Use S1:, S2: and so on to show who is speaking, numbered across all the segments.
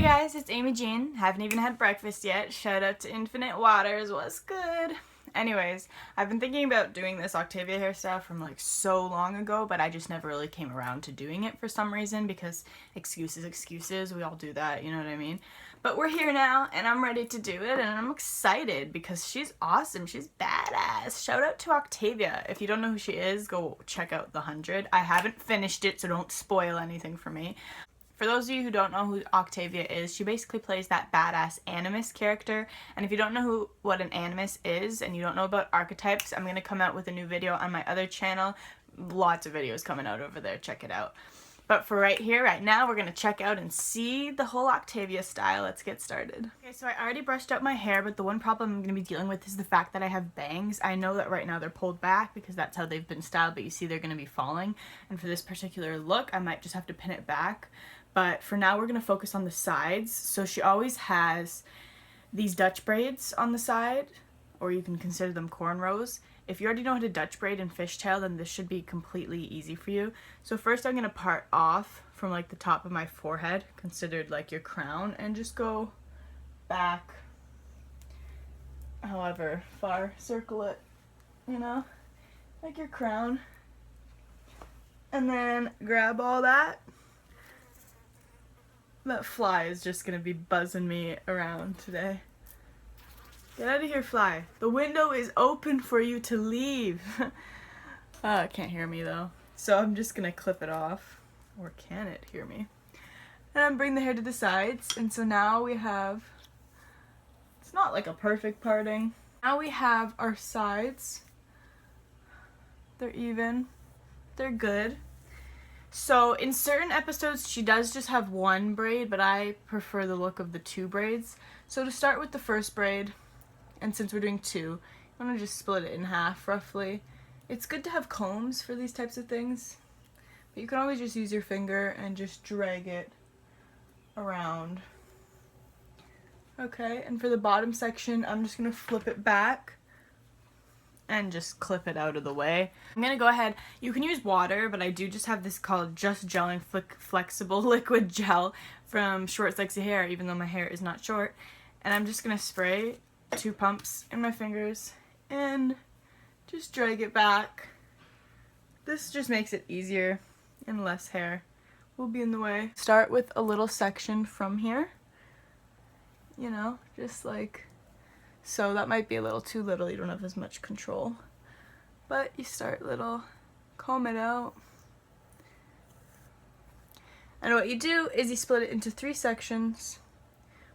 S1: Hey guys, it's Amy Jean. Haven't even had breakfast yet. Shout out to Infinite Waters. What's good? Anyways, I've been thinking about doing this Octavia hairstyle from like so long ago, but I just never really came around to doing it for some reason because excuses, we all do that, you know what I mean? But we're here now and I'm ready to do it and I'm excited because she's awesome. She's badass. Shout out to Octavia. If you don't know who she is, go check out The 100. I haven't finished it, so don't spoil anything for me. For those of you who don't know who Octavia is, she basically plays that badass animus character. And if you don't know what an animus is and you don't know about archetypes, I'm going to come out with a new video on my other channel. Lots of videos coming out over there. Check it out. But for right here, right now, we're going to check out and see the whole Octavia style. Let's get started. Okay, so I already brushed out my hair, but the one problem I'm going to be dealing with is the fact that I have bangs. I know that right now they're pulled back because that's how they've been styled, but you see they're going to be falling. And for this particular look, I might just have to pin it back. But for now, we're going to focus on the sides. So she always has these Dutch braids on the side, or you can consider them cornrows. If you already know how to Dutch braid and fishtail, then this should be completely easy for you. So first I'm going to part off from like the top of my forehead, considered like your crown, and just go back however far, circle it, you know, like your crown. And then grab all that. That fly is just gonna be buzzing me around today. Get out of here, fly. The window is open for you to leave. It can't hear me though. So I'm just gonna clip it off. Or can it hear me? And I'm bringing the hair to the sides. And so now we have, it's not like a perfect parting. Now we have our sides. They're even. They're good. So in certain episodes she does just have one braid, but I prefer the look of the two braids. So to start with the first braid, and since we're doing two, I'm going to just split it in half roughly. It's good to have combs for these types of things, but you can always just use your finger and just drag it around. Okay, and for the bottom section, I'm just going to flip it back and just clip it out of the way. I'm gonna go ahead, you can use water, but I do just have this called Just Gelling Flexible Liquid Gel from Short Sexy Hair, even though my hair is not short. And I'm just gonna spray 2 pumps in my fingers and just drag it back. This just makes it easier and less hair will be in the way. Start with a little section from here, you know, just like so. That might be a little too little, you don't have as much control. But you start little, comb it out. And what you do is you split it into 3 sections,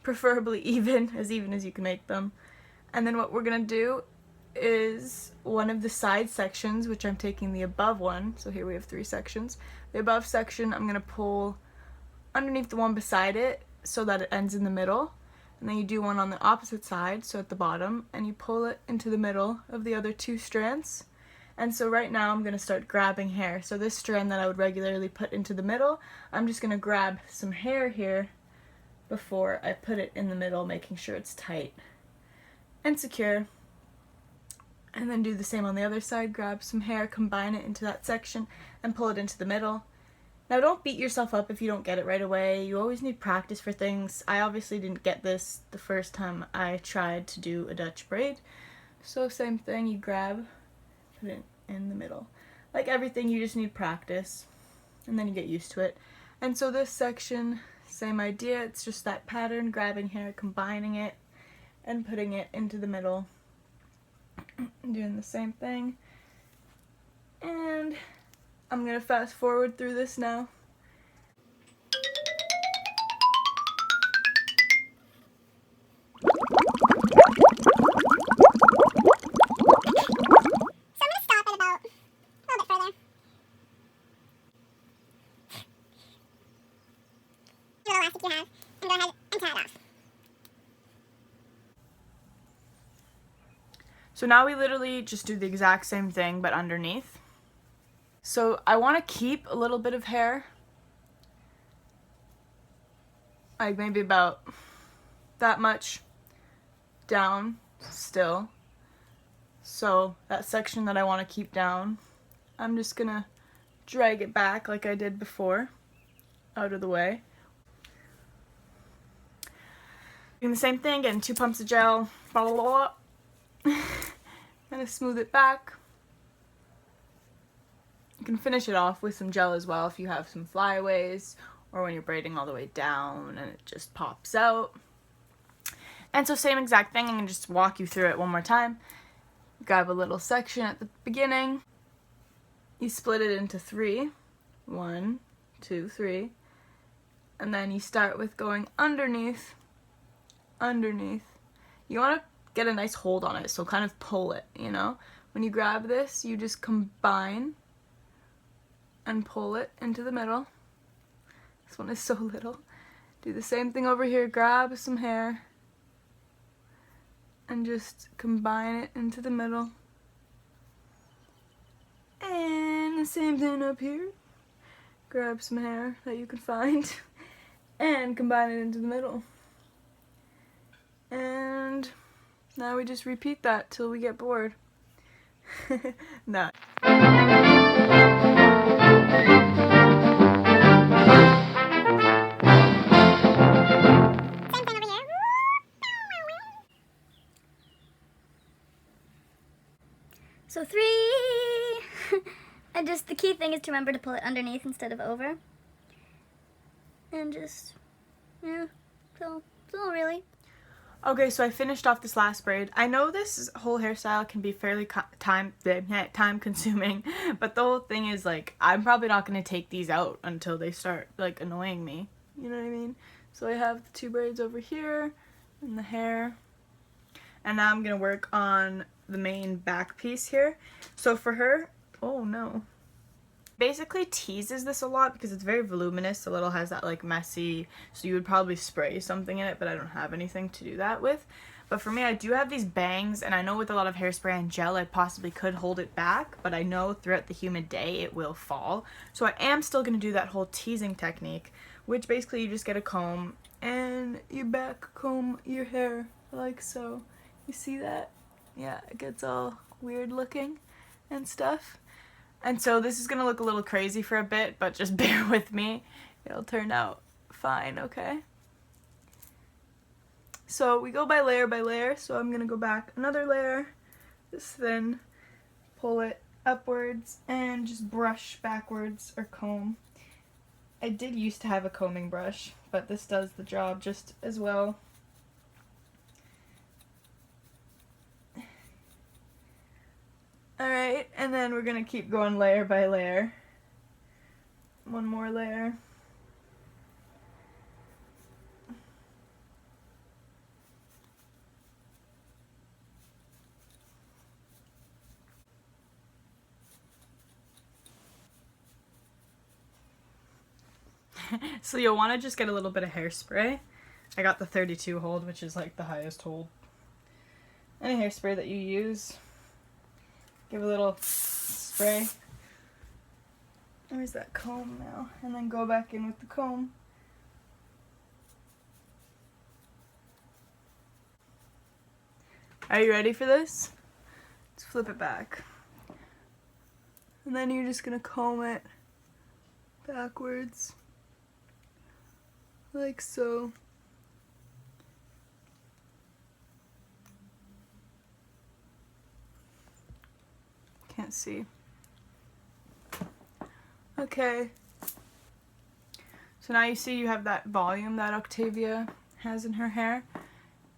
S1: preferably even as you can make them. And then what we're gonna do is one of the side sections, which I'm taking the above one, so here we have 3 sections. The above section I'm gonna pull underneath the one beside it so that it ends in the middle. And then you do one on the opposite side, so at the bottom, and you pull it into the middle of the other 2 strands. And so right now I'm going to start grabbing hair. So this strand that I would regularly put into the middle, I'm just going to grab some hair here before I put it in the middle, making sure it's tight and secure. And then do the same on the other side, grab some hair, combine it into that section, and pull it into the middle. Now don't beat yourself up if you don't get it right away. You always need practice for things. I obviously didn't get this the first time I tried to do a Dutch braid. So same thing, you grab, put it in the middle. Like everything, you just need practice and then you get used to it. And so this section, same idea. It's just that pattern, grabbing hair, combining it, and putting it into the middle. Doing the same thing. And I'm going to fast forward through this now.
S2: So I'm going to stop at about a little bit further. Your elastic you have, and go ahead and tie it off.
S1: So now we literally just do the exact same thing but underneath. So I want to keep a little bit of hair, like maybe about that much down still. So that section that I want to keep down, I'm just gonna drag it back like I did before, out of the way. Doing the same thing, getting 2 pumps of gel, blah blah blah. Gonna smooth it back. You can finish it off with some gel as well if you have some flyaways or when you're braiding all the way down and it just pops out. And so same exact thing, I'm gonna just walk you through it one more time. Grab a little section at the beginning. You split it into 3. 1, 2, 3. And then you start with going underneath. You want to get a nice hold on it, so kind of pull it, you know? When you grab this, you just combine and pull it into the middle. This one is so little. Do the same thing over here, grab some hair and just combine it into the middle. And the same thing up here. Grab some hair that you can find and combine it into the middle. And now we just repeat that till we get bored. No.
S2: Same thing over here. So 3. And just the key thing is to remember to pull it underneath instead of over. And just, yeah, so really.
S1: Okay, so I finished off this last braid. I know this whole hairstyle can be fairly time consuming, but the whole thing is, like, I'm probably not going to take these out until they start, like, annoying me. You know what I mean? So I have the 2 braids over here and the hair. And now I'm going to work on the main back piece here. So for her, oh no. Basically teases this a lot because it's very voluminous. The little has that like messy, so you would probably spray something in it, but I don't have anything to do that with. But for me, I do have these bangs, and I know with a lot of hairspray and gel I possibly could hold it back, but I know throughout the humid day it will fall. So I am still going to do that whole teasing technique, which basically you just get a comb and you back comb your hair like so. You see that? Yeah, it gets all weird looking and stuff. And so this is going to look a little crazy for a bit, but just bear with me. It'll turn out fine, okay? So we go by layer, so I'm going to go back another layer, this thin, pull it upwards, and just brush backwards or comb. I did used to have a combing brush, but this does the job just as well. Alright, and then we're going to keep going layer by layer. One more layer. So you'll want to just get a little bit of hairspray. I got the 32 hold, which is like the highest hold. Any hairspray that you use. Give a little spray. Where's that comb now? And then go back in with the comb. Are you ready for this? Let's flip it back. And then you're just gonna comb it backwards. Like so. Can't see. Okay. So now you see you have that volume that Octavia has in her hair.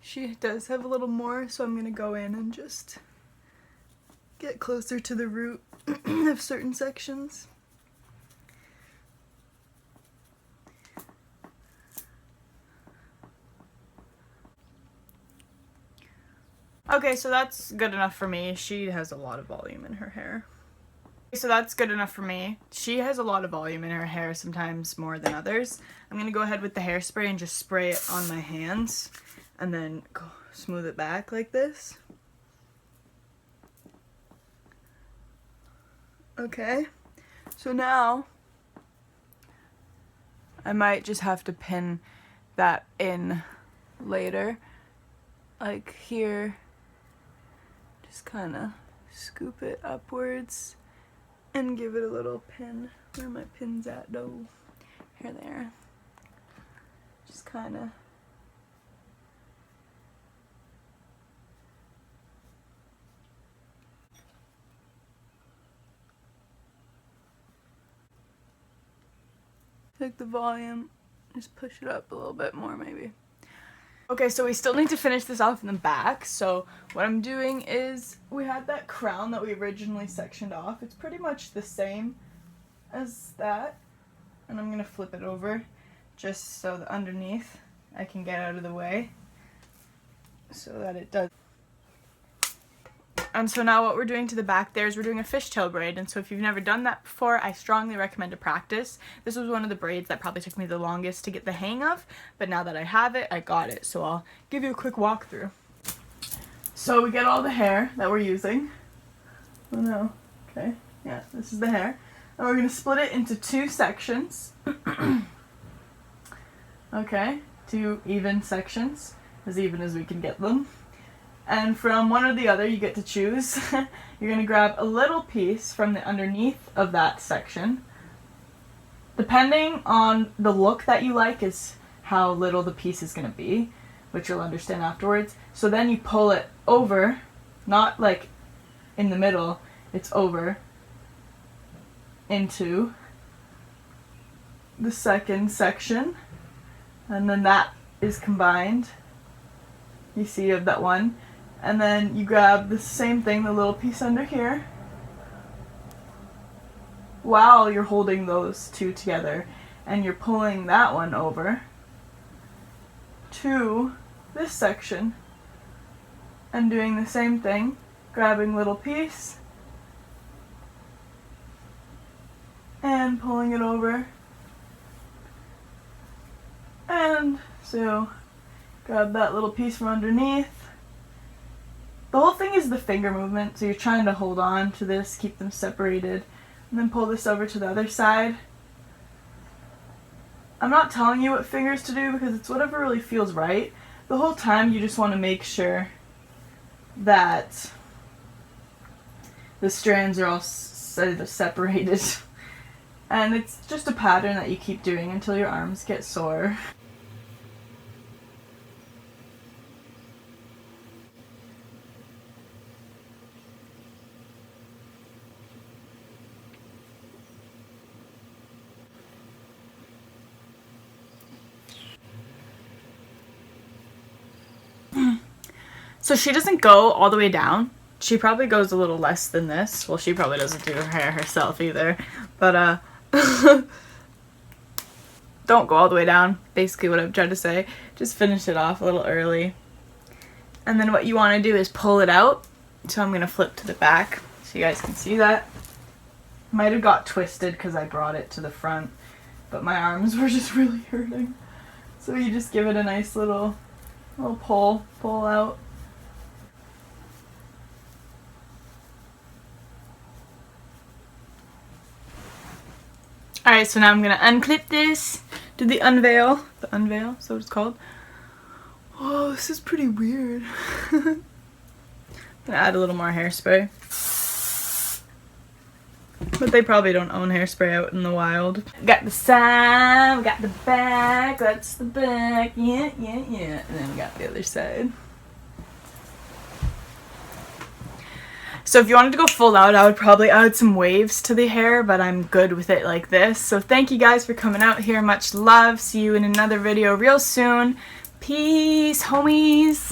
S1: She does have a little more, so I'm going to go in and just get closer to the root of certain sections. Okay, so that's good enough for me. She has a lot of volume in her hair. So that's good enough for me. She has a lot of volume in her hair, sometimes more than others. I'm going to go ahead with the hairspray and just spray it on my hands and then go smooth it back like this. Okay, so now I might just have to pin that in later, like here. Just kind of scoop it upwards and give it a little pin. Where are my pins at? No, here they are. Just kind of Take the volume, just push it up a little bit more maybe. Okay, so we still need to finish this off in the back, so what I'm doing is, we had that crown that we originally sectioned off. It's pretty much the same as that, and I'm gonna flip it over just so the underneath I can get out of the way so that it does. And so now what we're doing to the back there is we're doing a fishtail braid, and so if you've never done that before, I strongly recommend to practice. This was one of the braids that probably took me the longest to get the hang of, but now that I have it, I got it, so I'll give you a quick walkthrough. So we get all the hair that we're using. Oh no, okay, yeah, this is the hair. And we're going to split it into 2 sections. Okay, 2 even sections, as even as we can get them. And from one or the other, you get to choose. You're going to grab a little piece from the underneath of that section. Depending on the look that you like is how little the piece is going to be, which you'll understand afterwards. So then you pull it over, not like in the middle, it's over into the second section. And then that is combined, you see, of that one. And then you grab the same thing, the little piece under here, while you're holding those 2 together, and you're pulling that one over to this section and doing the same thing, grabbing little piece and pulling it over. And so grab that little piece from underneath. The whole thing is the finger movement, so you're trying to hold on to this, keep them separated, and then pull this over to the other side. I'm not telling you what fingers to do because it's whatever really feels right. The whole time you just want to make sure that the strands are all separated. And it's just a pattern that you keep doing until your arms get sore. So she doesn't go all the way down. She probably goes a little less than this. Well, she probably doesn't do her hair herself either. But, don't go all the way down, basically what I'm trying to say. Just finish it off a little early. And then what you want to do is pull it out. So I'm going to flip to the back so you guys can see that. Might have got twisted because I brought it to the front, but my arms were just really hurting. So you just give it a nice little pull out. Alright, so now I'm going to unclip this, do the unveil. The unveil, so it's called. Oh, this is pretty weird. I'm going to add a little more hairspray. But they probably don't own hairspray out in the wild. Got the side, we got the back, that's the back, yeah. And then we got the other side. So if you wanted to go full out, I would probably add some waves to the hair, but I'm good with it like this. So thank you guys for coming out here. Much love. See you in another video real soon. Peace, homies.